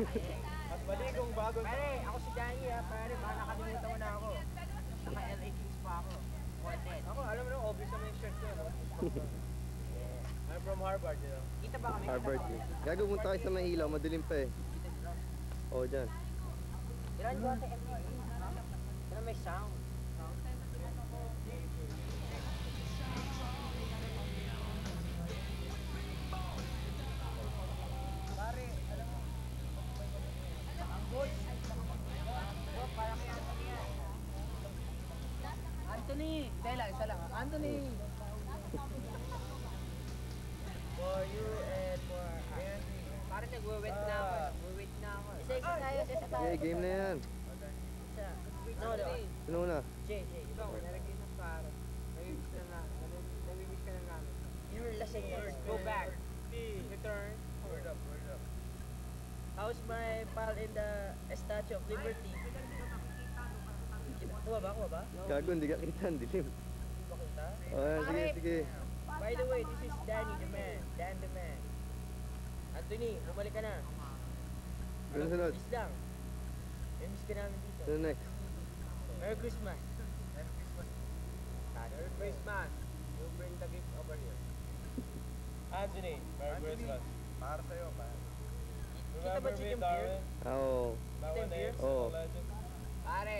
At maligong bago. Pare, ako si Danny ha, pare, baka nakalimutan mo na ako. Naka LA Kings pa ako. Wanted. Ako, alam mo na, obvious naman yung shirt ko, no? I'm from Harvard, you know? Kita ba kami? Harvard yun. Gago, punta kayo sa may ilaw, madilim pa eh. Oo, dyan. Ilan ko ate MD? Pero may sound. Pare, alam mo. Ang boys. Para kay Anthony yan. Anthony! Tela, isa lang. Anthony! For you and for Anthony. Parang nag-wait na ako. Nag-wait na ako. Isa-isa tayo, isa tayo. Okay, game na yan. Isa. No. Sino una? Jay. Ikaw, nalagay na para. Nabibis ka na namin. You're lasing first. Go back. Return. Word up. How's my pal in the Statue of Liberty? Kuha ba? Gago, hindi ka kita, ang dilim. Hindi ba kita? Sige. By the way, this is Danny the man. Dan the man. Anthony, bumalik ka na. Ano sunod? Miss lang. May miss ka namin dito. Ano next? Merry Christmas. Merry Christmas. You bring the gift over here. Anthony, Merry Christmas. Para sa'yo, pare. Kita ba Remember me, Chicken Darwin? Oo. That one Chicken names, Oh. the legend. Pare,